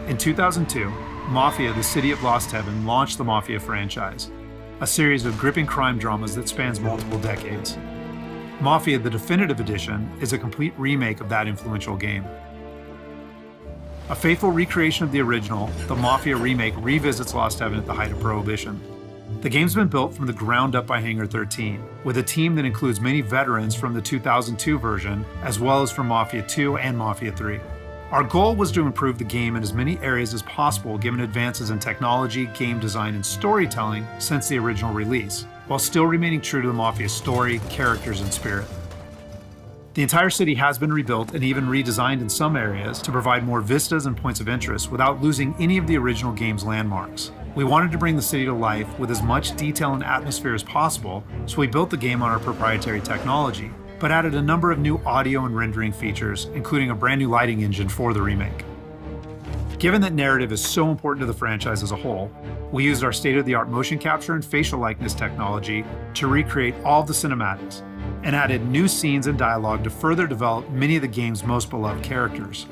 In 2002, Mafia, the City of Lost Heaven, launched the Mafia franchise, a series of gripping crime dramas that spans multiple decades. Mafia, the Definitive Edition, is a complete remake of that influential game. A faithful recreation of the original, the Mafia remake revisits Lost Heaven at the height of Prohibition. The game's been built from the ground up by Hangar 13, with a team that includes many veterans from the 2002 version, as well as from Mafia 2 and Mafia 3. Our goal was to improve the game in as many areas as possible given advances in technology, game design, and storytelling since the original release, while still remaining true to the Mafia story, characters, and spirit. The entire city has been rebuilt and even redesigned in some areas to provide more vistas and points of interest without losing any of the original game's landmarks. We wanted to bring the city to life with as much detail and atmosphere as possible, so we built the game on our proprietary technology, but added a number of new audio and rendering features, including a brand new lighting engine for the remake. Given that narrative is so important to the franchise as a whole, we used our state-of-the-art motion capture and facial likeness technology to recreate all of the cinematics, and added new scenes and dialogue to further develop many of the game's most beloved characters.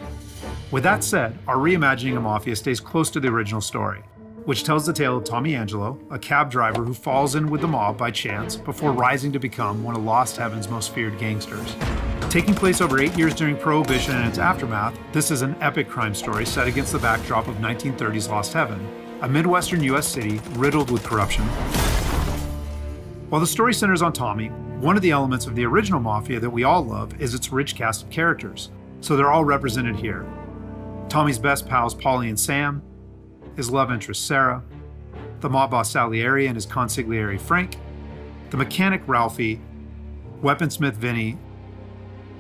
With that said, our reimagining of Mafia stays close to the original story, which tells the tale of Tommy Angelo, a cab driver who falls in with the mob by chance before rising to become one of Lost Heaven's most feared gangsters. Taking place over 8 years during Prohibition and its aftermath, this is an epic crime story set against the backdrop of 1930s Lost Heaven, a Midwestern US city riddled with corruption. While the story centers on Tommy, one of the elements of the original Mafia that we all love is its rich cast of characters, so they're all represented here. Tommy's best pals Paulie and Sam, his love interest Sarah, the mob boss Salieri and his consigliere Frank, the mechanic Ralphie, weaponsmith Vinny,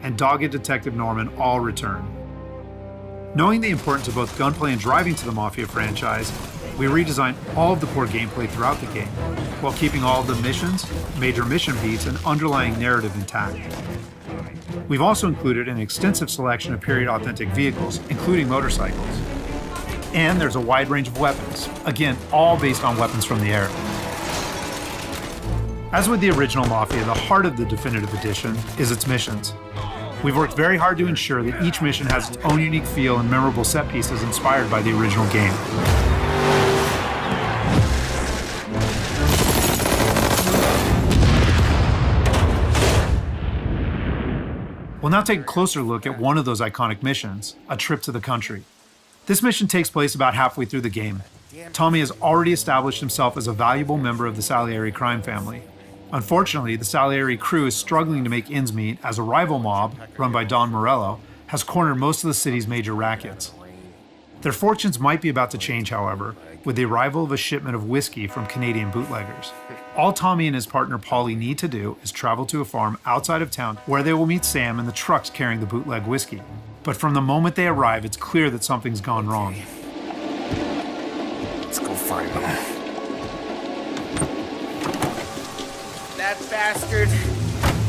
and dogged detective Norman all return. Knowing the importance of both gunplay and driving to the Mafia franchise, we redesigned all of the core gameplay throughout the game, while keeping all of the missions, major mission beats, and underlying narrative intact. We've also included an extensive selection of period-authentic vehicles, including motorcycles. And there's a wide range of weapons, again, all based on weapons from the era. As with the original Mafia, the heart of the Definitive Edition is its missions. We've worked very hard to ensure that each mission has its own unique feel and memorable set pieces inspired by the original game. We'll now take a closer look at one of those iconic missions, A Trip to the Country. This mission takes place about halfway through the game. Tommy has already established himself as a valuable member of the Salieri crime family. Unfortunately, the Salieri crew is struggling to make ends meet as a rival mob, run by Don Morello, has cornered most of the city's major rackets. Their fortunes might be about to change, however, with the arrival of a shipment of whiskey from Canadian bootleggers. All Tommy and his partner Paulie need to do is travel to a farm outside of town where they will meet Sam and the trucks carrying the bootleg whiskey. But from the moment they arrive, it's clear that something's gone wrong. Let's go find them. That bastard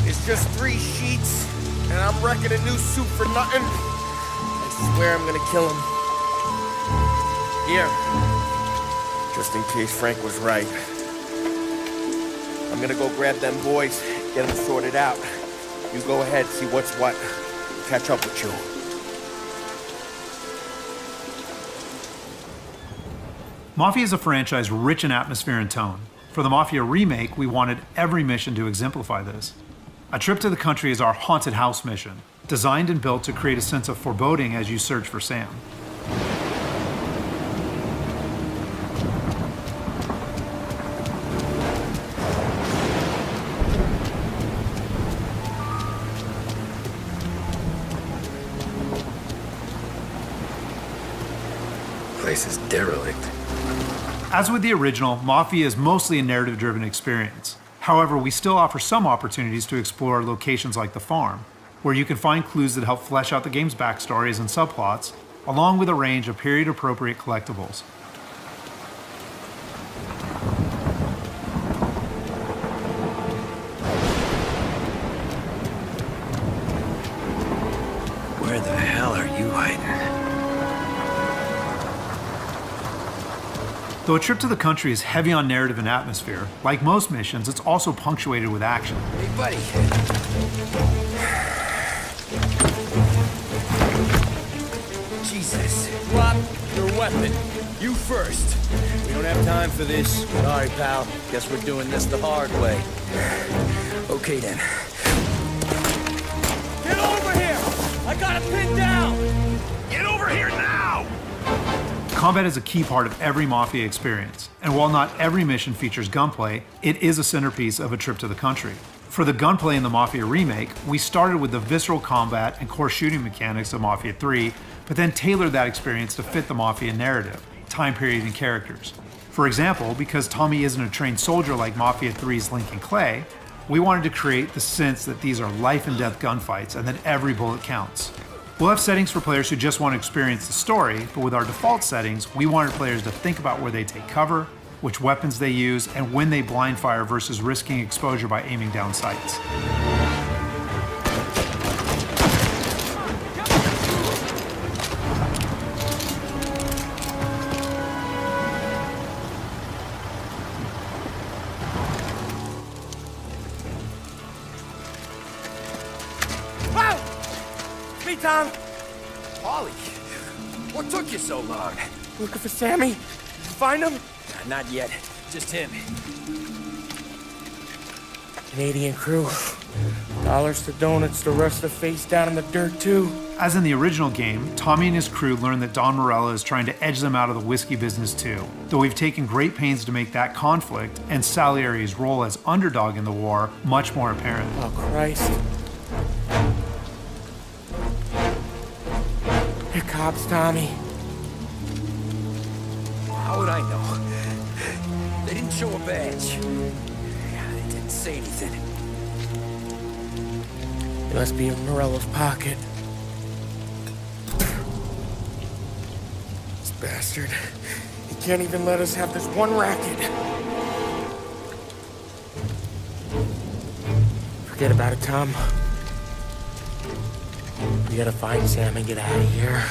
is just 3 sheets, and I'm wrecking a new suit for nothing. I swear I'm gonna kill him. Here, just in case Frank was right. I'm gonna go grab them boys, get them sorted out. You go ahead, see what's what. Catch up with you. Mafia is a franchise rich in atmosphere and tone. For the Mafia remake, we wanted every mission to exemplify this. A Trip to the Country is our haunted house mission, designed and built to create a sense of foreboding as you search for Sam. Place is derelict. As with the original, Mafia is mostly a narrative-driven experience. However, we still offer some opportunities to explore locations like the farm, where you can find clues that help flesh out the game's backstories and subplots, along with a range of period-appropriate collectibles. Where the hell are you hiding? Though A Trip to the Country is heavy on narrative and atmosphere, like most missions, it's also punctuated with action. Hey, buddy. Jesus. Drop your weapon. You first. We don't have time for this. Sorry, pal. Guess we're doing this the hard way. Okay, then. Get over here! I got it pinned down! Get over here now! Combat is a key part of every Mafia experience, and while not every mission features gunplay, it is a centerpiece of a trip to the country. For the gunplay in the Mafia remake, we started with the visceral combat and core shooting mechanics of Mafia 3, but then tailored that experience to fit the Mafia narrative, time period, and characters. For example, because Tommy isn't a trained soldier like Mafia 3's Lincoln Clay, we wanted to create the sense that these are life and death gunfights and that every bullet counts. We'll have settings for players who just want to experience the story, but with our default settings, we wanted players to think about where they take cover, which weapons they use, and when they blind fire versus risking exposure by aiming down sights. Wow! Me, Tom! Ollie, what took you so long? Looking for Sammy? Find him? Not yet. Just him. Canadian crew. Dollars to donuts, the rest of the face down in the dirt, too. As in the original game, Tommy and his crew learn that Don Morello is trying to edge them out of the whiskey business too, though we've taken great pains to make that conflict and Salieri's role as underdog in the war much more apparent. Oh, Christ. Here cops, Tommy. How would I know? They didn't show a badge. They didn't say anything. It must be in Morello's pocket. This bastard. He can't even let us have this one racket. Forget about it, Tom. We gotta find Sam and get out of here.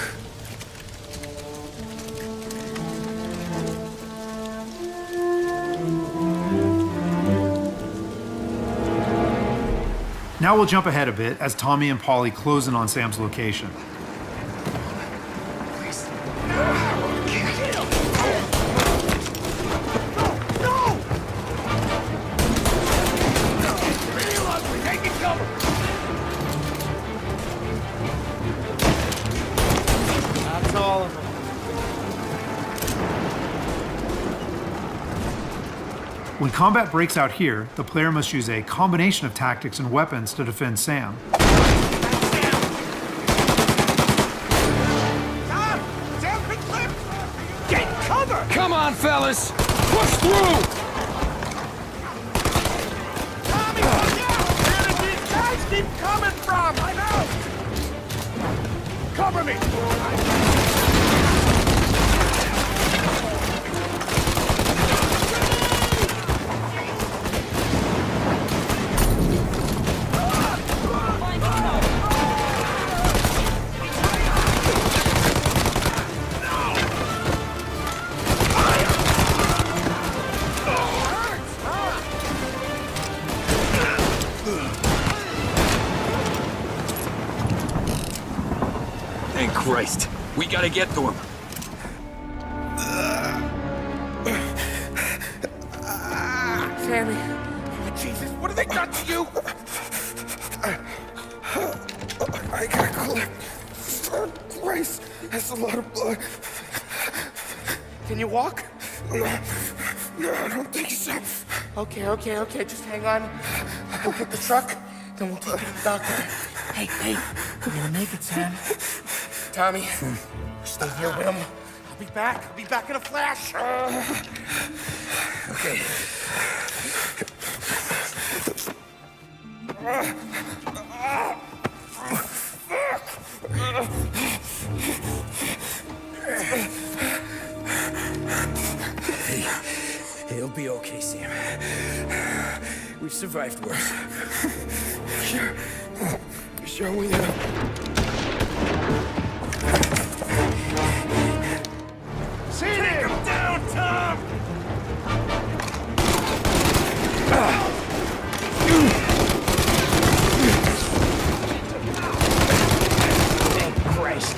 Now we'll jump ahead a bit as Tommy and Polly close in on Sam's location. That's all of them. When combat breaks out here, the player must use a combination of tactics and weapons to defend Sam. Get cover! Come on, fellas! Push through! Tommy, look out! Where did these guys keep coming from? I know! Cover me! Thank Christ. We gotta get to him. Sammy. Oh, Jesus, what have they done to you? I got clipped. Oh, Christ, that's a lot of blood. Can you walk? No, I don't think so. Okay, just hang on. I'll go get the truck, then we'll take you to the doctor. Hey, you're gonna make it, Sam. Tommy, stay here with him. I'll be back in a flash. Okay. Hey, it'll be okay, Sam. We've survived worse. Sure we have. Take him down, Tom! Thank Christ.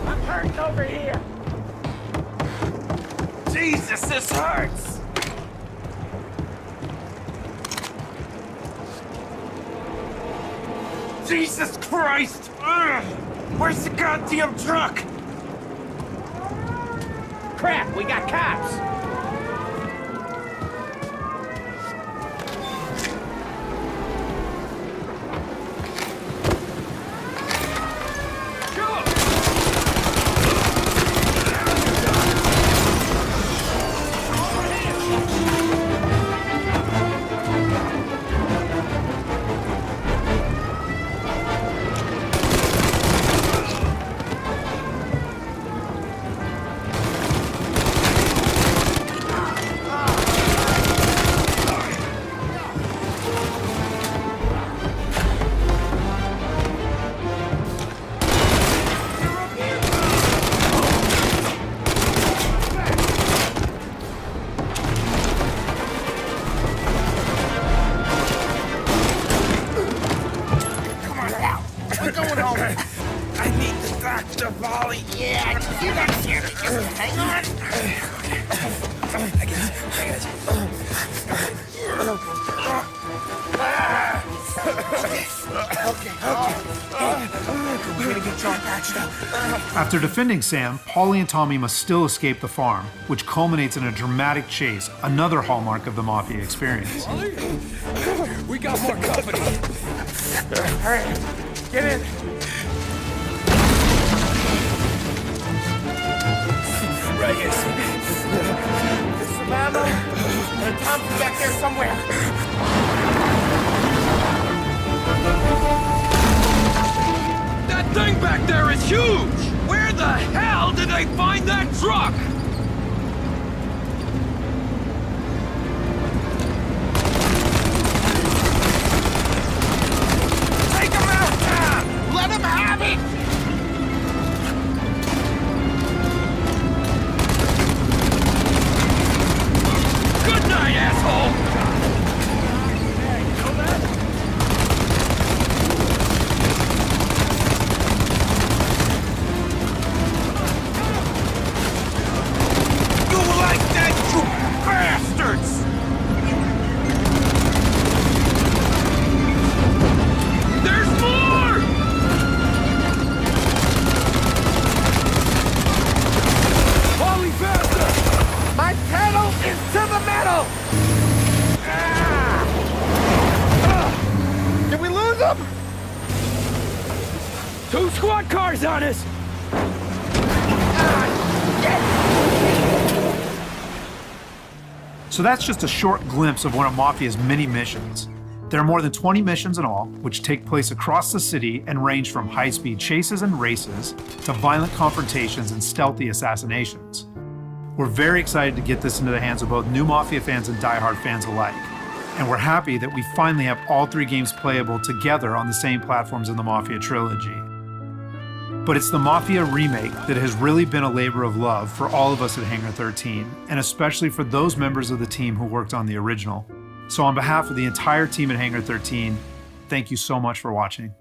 I'm hurting over here. Jesus, this hurts. Jesus Christ! Ugh. Where's the goddamn truck? Crap, we got cops. After defending Sam, Paulie and Tommy must still escape the farm, which culminates in a dramatic chase, another hallmark of the Mafia experience. We got more company. All right, get in. Right here. There's some ammo and a Thompson back there somewhere. That thing back there is huge! Where the hell did they find that truck? Take him out, Tom! Let him have it! Good night, asshole! Two squad cars on us! So that's just a short glimpse of one of Mafia's many missions. There are more than 20 missions in all, which take place across the city and range from high-speed chases and races to violent confrontations and stealthy assassinations. We're very excited to get this into the hands of both new Mafia fans and die-hard fans alike. And we're happy that we finally have all three games playable together on the same platforms in the Mafia trilogy. But it's the Mafia Remake that has really been a labor of love for all of us at Hangar 13, and especially for those members of the team who worked on the original. So on behalf of the entire team at Hangar 13, thank you so much for watching.